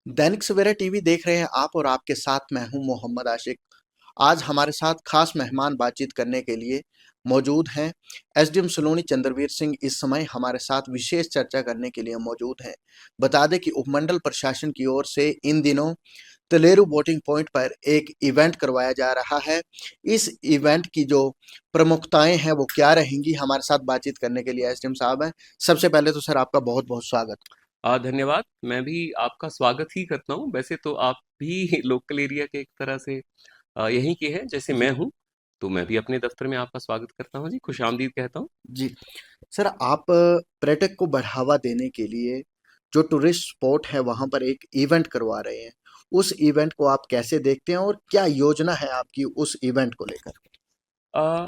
Dainik Savera TV देख रहे हैं आप और आपके साथ मैं हूं मोहम्मद आशिक। आज हमारे साथ खास मेहमान बातचीत करने के लिए मौजूद हैं। एसडीएम सलोनी चंद्रवीर सिंह इस समय हमारे साथ विशेष चर्चा करने के लिए मौजूद हैं। बता दें कि उपमंडल प्रशासन की ओर से इन दिनों तलेरू वोटिंग पॉइंट पर एक इवेंट करवाया जा रहा है। इस इवेंट की जो प्रमुखताएं हैं वो क्या रहेंगी, हमारे साथ बातचीत करने के लिए एसडीएम साहब हैं। सबसे पहले तो सर आपका बहुत बहुत स्वागत। धन्यवाद। मैं भी आपका स्वागत ही करता हूँ। वैसे तो आप भी लोकल एरिया के एक तरह से यहीं के हैं जैसे मैं जी हूँ। तो मैं भी अपने दफ्तर में आपका स्वागत करता हूँ जी, खुशामदीद कहता हूँ। जी। सर आप पर्यटक को बढ़ावा देने के लिए जो टूरिस्ट स्पॉट है वहां पर एक इवेंट करवा रहे हैं, उस इवेंट को आप कैसे देखते हैं और क्या योजना है आपकी उस इवेंट को लेकर? अ,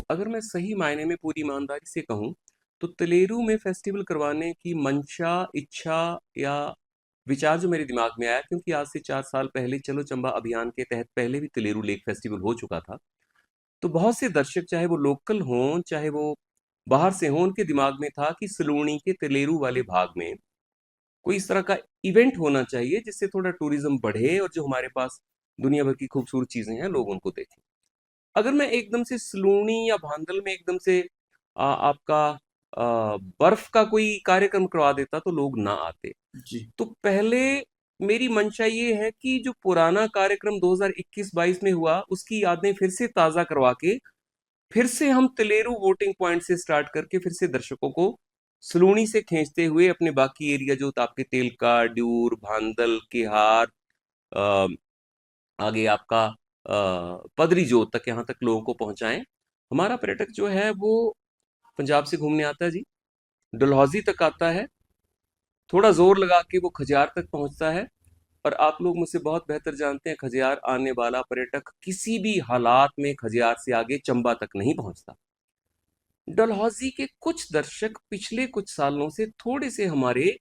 अगर मैं सही मायने में पूरी ईमानदारी से कहूँ तो तलेरू में फेस्टिवल करवाने की मंशा, इच्छा या विचार जो मेरे दिमाग में आया, क्योंकि आज से 4 साल पहले चलो चंबा अभियान के तहत पहले भी तलेरू लेक फेस्टिवल हो चुका था। तो बहुत से दर्शक, चाहे वो लोकल हों चाहे वो बाहर से हों, उनके दिमाग में था कि सलूनी के तलेरू वाले भाग में कोई इस तरह का इवेंट होना चाहिए जिससे थोड़ा टूरिज्म बढ़े और जो हमारे पास दुनिया भर की खूबसूरत चीजें हैं लोग उनको देखें। अगर मैं एकदम से सलूनी या भांदल में एकदम से आपका बर्फ का कोई कार्यक्रम करवा देता तो लोग ना आते। जी तो पहले मेरी मंशा ये है कि जो पुराना कार्यक्रम 2021-22 में हुआ उसकी यादें फिर से ताजा करवा के फिर से हम तलेरू वोटिंग पॉइंट से स्टार्ट करके फिर से दर्शकों को सलूनी से खींचते हुए अपने बाकी एरिया जो आपके तेलका, ड्यूर, भांदल, केहार, अ, आगे आपका पदरी जोत तक, यहाँ तक लोगों को पहुंचाएं। हमारा पर्यटक जो है वो पंजाब से घूमने आता है जी, डलहौजी तक आता है, थोड़ा जोर लगा के वो खजियार तक पहुंचता है। और आप लोग मुझसे बहुत बेहतर जानते हैं, खजियार आने वाला पर्यटक किसी भी हालात में खजियार से आगे चंबा तक नहीं पहुंचता। डलहौजी के कुछ दर्शक पिछले कुछ सालों से थोड़े से हमारे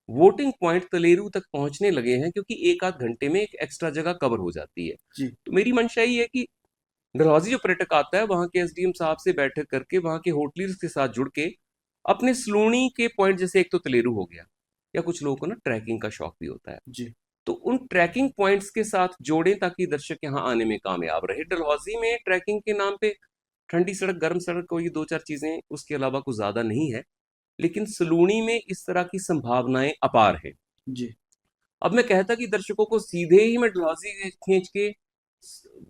वोटिंग पॉइंट तलेरू तक पहुंचने लगे हैं, क्योंकि एक आध घंटे में एक एक्स्ट्रा जगह कवर हो जाती है। जी तो मेरी मंशा ये है कि डलहौजी जो पर्यटक आता है वहां के एसडीएम साहब से बैठक करके वहां के होटलियर्स के साथ जुड़ के अपने सलूनी के पॉइंट, जैसे एक तो तलेरू हो गया, या कुछ लोगों को ना ट्रैकिंग का शौक भी होता है, जी तो उन ट्रैकिंग पॉइंट्स के साथ जोड़ें ताकि दर्शक यहाँ आने में कामयाब रहे। डलहौजी में ट्रैकिंग के नाम पे ठंडी सड़क, गर्म सड़क को, ये दो चार चीजें, उसके अलावा कुछ ज्यादा नहीं है। लेकिन सलूनी में इस तरह की संभावनाएं अपार है। जी अब मैं कहता कि दर्शकों को सीधे ही मैं डलहौजी खींच के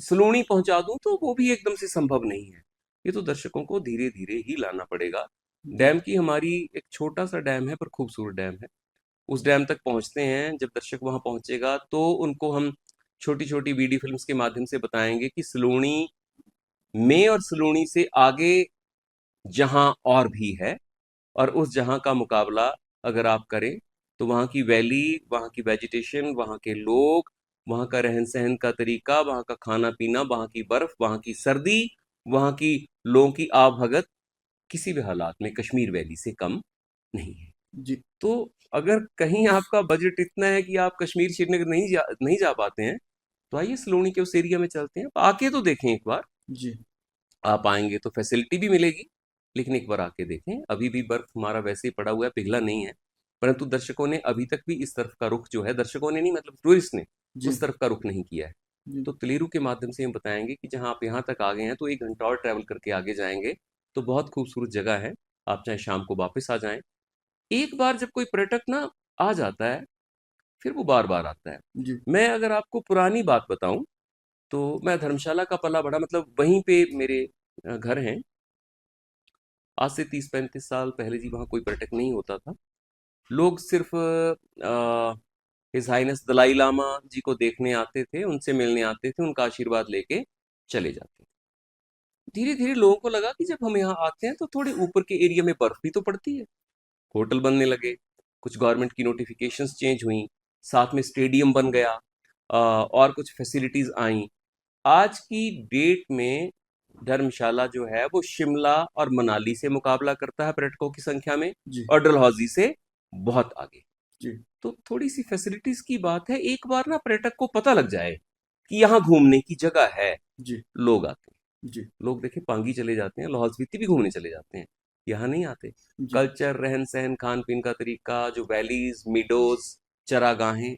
सलूनी पहुंचा दूं तो वो भी एकदम से संभव नहीं है। ये तो दर्शकों को धीरे धीरे ही लाना पड़ेगा। जी डैम की हमारी एक छोटा सा डैम है पर खूबसूरत डैम है। उस डैम तक पहुंचते हैं, जब दर्शक वहां पहुंचेगा तो उनको हम छोटी छोटी वीडियो फिल्म्स के माध्यम से बताएंगे कि सलूनी में और सलूनी से आगे जहां और भी है, और उस जहां का मुकाबला अगर आप करें तो वहां की वैली, वहां की वेजिटेशन, वहां के लोग, वहां का रहन सहन का तरीका, वहां का खाना पीना, वहां की बर्फ, वहां की सर्दी, वहां की लोगों की आवभगत किसी भी हालात में कश्मीर वैली से कम नहीं है। जी तो अगर कहीं आपका बजट इतना है कि आप कश्मीर श्रीनगर नहीं जा पाते हैं, तो आइए सलोनी के उस एरिया में चलते हैं, आके तो देखें एक बार। जी आप आएंगे तो फैसिलिटी भी मिलेगी, लेकिन एक बार आके देखें। अभी भी बर्फ हमारा वैसे ही पड़ा हुआ है, पिघला नहीं है। परंतु दर्शकों ने अभी तक भी इस तरफ का रुख जो है, दर्शकों ने नहीं मतलब टूरिस्ट ने जी उस तरफ का रुख नहीं किया है। जी तो तलेरू के माध्यम से हम बताएंगे कि जहां आप यहाँ तक आ गए हैं तो 1 घंटा और ट्रैवल करके आगे जाएंगे तो बहुत खूबसूरत जगह है। आप चाहे शाम को वापस आ जाएं। एक बार जब कोई पर्यटक ना आ जाता है फिर वो बार बार आता है। जी मैं अगर आपको पुरानी बात बताऊं तो मैं धर्मशाला का पला बड़ा, मतलब वहीं पे मेरे घर हैं। आज से 30-35 साल पहले जी वहाँ कोई पर्यटक नहीं होता था। लोग सिर्फ हिज हाइनेस दलाई लामा जी को देखने आते थे, उनसे मिलने आते थे, उनका आशीर्वाद लेके चले जाते थे। धीरे धीरे लोगों को लगा कि जब हम यहाँ आते हैं तो थोड़े ऊपर के एरिया में बर्फ भी तो पड़ती है। होटल बनने लगे, कुछ गवर्नमेंट की नोटिफिकेशंस चेंज हुई, साथ में स्टेडियम बन गया, और कुछ फैसिलिटीज आई। आज की डेट में धर्मशाला जो है वो शिमला और मनाली से मुकाबला करता है पर्यटकों की संख्या में, जी और डलहौजी से बहुत आगे। जी तो थोड़ी सी फैसिलिटीज की बात है, एक बार ना पर्यटक को पता लग जाए कि यहाँ घूमने की जगह है, जी लोग आते हैं। जी लोग देखे पांगी चले जाते हैं, लाहौल स्पीति भी घूमने चले जाते हैं, यहाँ नहीं आते। जी कल्चर, रहन सहन, खान पीन का तरीका, जो वैलीज, मीडोज, चरागाहें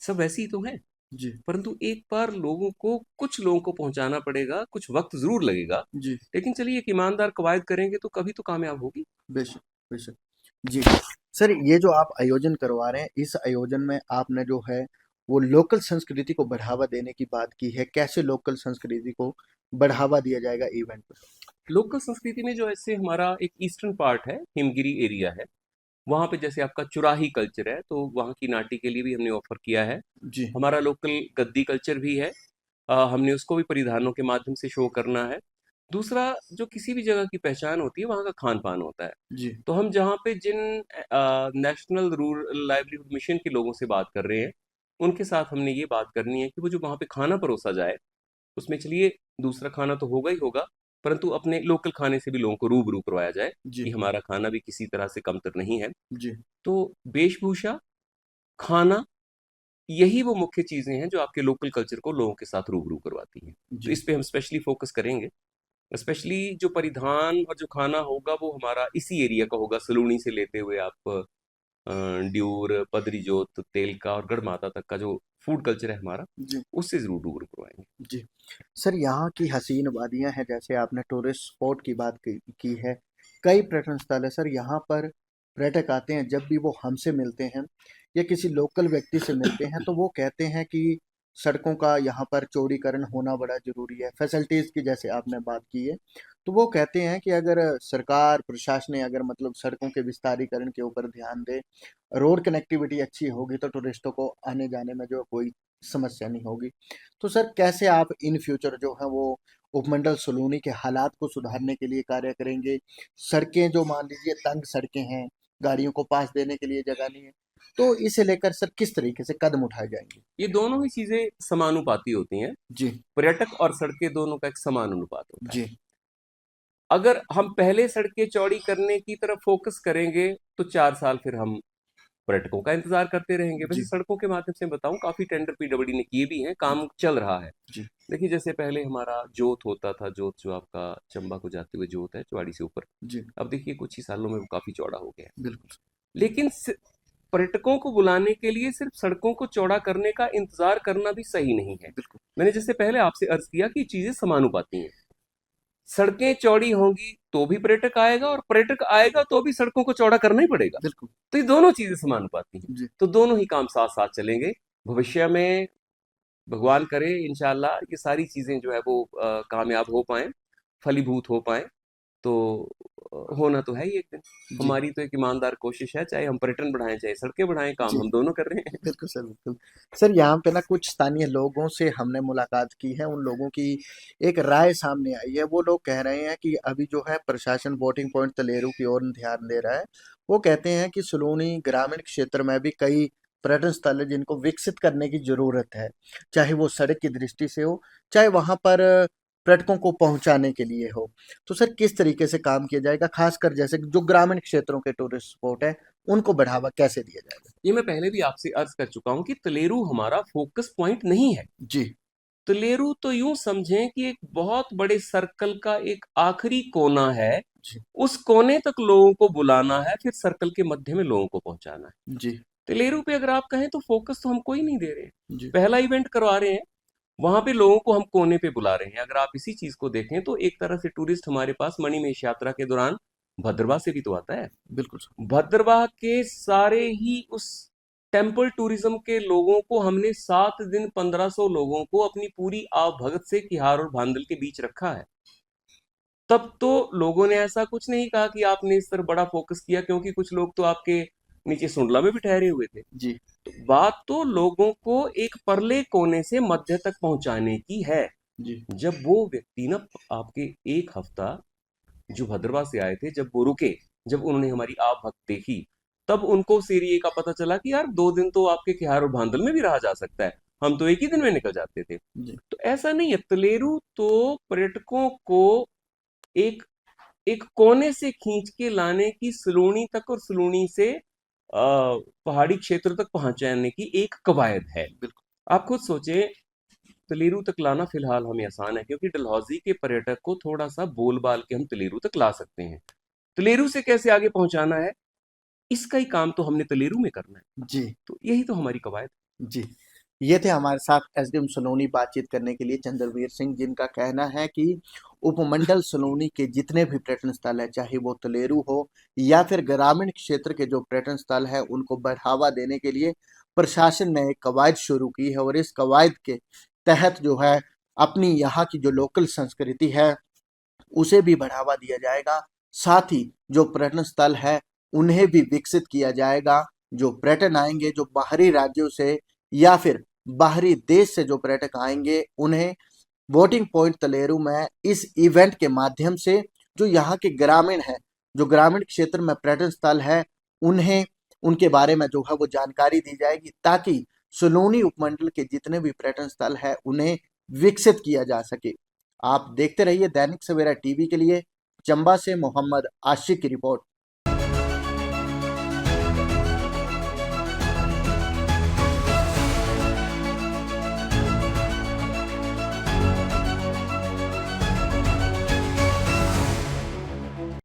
सब वैसी ही तो हैं, जी परंतु एक बार कुछ लोगों को पहुंचाना पड़ेगा, कुछ वक्त जरूर लगेगा, जी। लेकिन चलिए एक ईमानदार कवायद करेंगे तो कभी तो कामयाब होगी। बेशक, बेशक। जी। सर, ये जो आप आयोजन करवा रहे हैं, इस आयोजन में आपने जो है वो लोकल संस्कृति को बढ़ावा देने की बात की है। कैसे लोकल संस्कृति को बढ़ावा दिया जाएगा इवेंट में? लोकल संस्कृति में जो ऐसे हमारा एक ईस्टर्न पार्ट है, हिमगिरी एरिया है, वहाँ पे जैसे आपका चुराही कल्चर है, तो वहाँ की नाटी के लिए भी हमने ऑफर किया है। जी, हमारा लोकल गद्दी कल्चर भी है, हमने उसको भी परिधानों के माध्यम से शो करना है। दूसरा, जो किसी भी जगह की पहचान होती है, वहाँ का खान पान होता है। जी, तो हम जहाँ पे जिन नेशनल रूरल लाइवलीहुड मिशन के लोगों से बात कर रहे हैं, उनके साथ हमने ये बात करनी है कि वो जो वहाँ पे खाना परोसा जाए, उसमें चलिए दूसरा खाना तो होगा ही होगा, परंतु अपने लोकल खाने से भी लोगों को रूबरू करवाया जाए कि जी, हमारा खाना भी किसी तरह से कमतर नहीं है। जी, तो वेशभूषा, खाना, यही वो मुख्य चीजें हैं जो आपके लोकल कल्चर को लोगों के साथ रूबरू करवाती हैं। तो जी, इस पे हम स्पेशली फोकस करेंगे। स्पेशली जो परिधान और जो खाना होगा वो हमारा इसी एरिया का होगा, सलूनी से लेते हुए आप अ, ड्यूर, पदरी जोत, तेलका और गढ़ माता तक का जो फूड कल्चर है हमारा, जी, उससे जरूर रूबरू करवाएंगे। जी। सर, यहाँ की हसीन वादियाँ हैं, जैसे आपने टूरिस्ट स्पॉट की बात की है। कई पर्यटन स्थल है सर, यहाँ पर पर्यटक आते हैं। जब भी वो हमसे मिलते हैं या किसी लोकल व्यक्ति से मिलते हैं, तो वो कहते हैं कि सड़कों का यहाँ पर चौड़ीकरण होना बड़ा ज़रूरी है। फैसिलिटीज़ की जैसे आपने बात की है, तो वो कहते हैं कि अगर सरकार प्रशासन ने अगर मतलब सड़कों के विस्तारीकरण के ऊपर ध्यान दे, रोड कनेक्टिविटी अच्छी होगी, तो टूरिस्टों को आने जाने में जो कोई समस्या नहीं होगी। तो सर, कैसे आप इन फ्यूचर जो है वो उपमंडल सलूनी के हालात को सुधारने के लिए कार्य करेंगे? सड़कें जो मान लीजिए तंग सड़कें हैं, गाड़ियों को पास देने के लिए जगह नहीं है, तो इसे लेकर सर किस तरीके से कदम उठाए जाएंगे? ये दोनों ही चीजें समानुपाती होती हैं। जी, पर्यटक और सड़कें दोनों का एक समान अनुपात होता है। जी, अगर हम पहले सड़कें चौड़ी करने की तरफ फोकस करेंगे तो 4 साल फिर हम पर्यटकों का इंतजार करते रहेंगे। वैसे जी, सड़कों के माध्यम से मैं बताऊं, काफी टेंडर पीडब्ल्यूडी ने किए भी हैं, काम चल रहा है। जी, देखिए, जैसे पहले हमारा जोत होता था, जोत जो आपका चंबा को जाते हुए जोत है चौड़ी से ऊपर, जी, अब देखिए कुछ ही सालों में वो काफी चौड़ा हो गया है। बिल्कुल, लेकिन पर्यटकों को बुलाने के लिए सिर्फ सड़कों को चौड़ा करने का इंतजार करना भी सही नहीं है। बिल्कुल, मैंने जैसे पहले आपसे अर्ज किया कि चीजें समानुपाती हैं। सड़कें चौड़ी होंगी तो भी पर्यटक आएगा, और पर्यटक आएगा तो भी सड़कों को चौड़ा करना ही पड़ेगा। बिल्कुल, तो ये दोनों चीजें समानुपाती हैं। जी, तो दोनों ही काम साथ साथ चलेंगे। भविष्य में भगवान करे इंशाल्लाह ये सारी चीजें जो है वो कामयाब हो पाए, फलीभूत हो पाए। तो होना तो है ही एक दिन। जी, हमारी तो एक ईमानदार कोशिश है, चाहे हम पर्यटन बढ़ाएं चाहे सड़कें बढ़ाएं, काम जी। हम दोनों कर रहे हैं। बिल्कुल सर, बिल्कुल। सर, यहाँ पे ना कुछ स्थानीय लोगों से हमने मुलाकात की है, उन लोगों की एक राय सामने आई है। वो लोग कह रहे हैं कि अभी जो है प्रशासन बोटिंग पॉइंट तलेरू की ओर ध्यान दे रहा है। वो कहते हैं कि सलूनी ग्रामीण क्षेत्र में भी कई पर्यटन स्थल है जिनको विकसित करने की ज़रूरत है। चाहे वो सड़क की दृष्टि से हो, चाहे वहाँ पर पर्यटकों को पहुँचाने के लिए हो। तो सर, किस तरीके से काम किया जाएगा? ख़ासकर जैसे जो ग्रामीण क्षेत्रों के टूरिस्ट स्पॉट हैं, उनको बढ़ावा कैसे दिया जाएगा? ये मैं पहले भी आपसे अर्ज कर चुका हूं कि तलेरू हमारा फोकस पॉइंट नहीं है। जी, तलेरू तो यूं समझें कि एक बहुत बड़े सर्कल का एक आखिरी कोना है। जी, उस कोने तक लोगों को बुलाना है, फिर सर्कल के मध्य में लोगों को पहुंचाना है। जी, तलेरू पे अगर आप कहें तो फोकस तो हम कोई नहीं दे रहे हैं। जी, पहला इवेंट करवा रहे हैं, वहां पे लोगों को हम कोने पे बुला रहे हैं। अगर आप इसी चीज को देखें तो एक तरह से टूरिस्ट हमारे पास मणिमहेश यात्रा के दौरान भद्रवाह से भी तो आता है। बिल्कुल सर। भद्रवाह के सारे ही उस टेम्पल टूरिज्म के लोगों को हमने 7 दिन 1500 लोगों को अपनी पूरी आवभगत से किहार और भांदल के बीच रखा है। तब तो लोगों ने ऐसा कुछ नहीं कहा कि आपने इस पर बड़ा फोकस किया, क्योंकि कुछ लोग तो आपके नीचे सुंडला में भी ठहरे हुए थे। जी, तो बात तो लोगों को एक परले कोने से मध्य तक पहुंचाने की है। जी, जब वो व्यक्ति ना, आपके एक हफ्ता जो भद्रवाह से आए थे, जब वो रुके, जब उन्होंने हमारी आवभक्त देखी, तब उनको उस एरिया का पता चला कि यार 2 दिन तो आपके किहार और भांदल में भी रहा जा सकता है, हम तो एक ही दिन में निकल जाते थे। जी, तो ऐसा नहीं है। तलेरू तो पर्यटकों को एक एक कोने से खींच के लाने की, सलूनी तक और सलूनी से पहाड़ी क्षेत्र तक पहुंचाने की एक कवायद है। बिल्कुल, आप खुद सोचें, तलेरू तक लाना फिलहाल हमें आसान है, क्योंकि डलहौजी के पर्यटक को थोड़ा सा बोल बाल के हम तलेरू तक ला सकते हैं। तलेरू से कैसे आगे पहुंचाना है, इसका ही काम तो हमने तलेरू में करना है। जी तो यही तो हमारी कवायद। जी। ये थे हमारे साथ एसडीएम सलोनी बातचीत करने के लिए चंद्रवीर सिंह, जिनका कहना है कि उपमंडल सलोनी के जितने भी पर्यटन स्थल है, चाहे वो तलेरू हो या फिर ग्रामीण क्षेत्र के जो पर्यटन स्थल है, उनको बढ़ावा देने के लिए प्रशासन ने एक कवायद शुरू की है और इस कवायद के तहत जो है अपनी यहाँ की जो लोकल संस्कृति है उसे भी बढ़ावा दिया जाएगा। साथ ही जो पर्यटन स्थल है उन्हें भी विकसित किया जाएगा। जो पर्यटन आएंगे, जो बाहरी राज्यों से या फिर बाहरी देश से जो पर्यटक आएंगे, उन्हें वोटिंग पॉइंट तलेरू में इस इवेंट के माध्यम से जो यहाँ के ग्रामीण है, जो ग्रामीण क्षेत्र में पर्यटन स्थल है, उन्हें उनके बारे में जो है वो जानकारी दी जाएगी, ताकि सलोनी उपमंडल के जितने भी पर्यटन स्थल है उन्हें विकसित किया जा सके। आप देखते रहिए दैनिक सवेरा टीवी के लिए। चंबा से मोहम्मद आशिक की रिपोर्ट।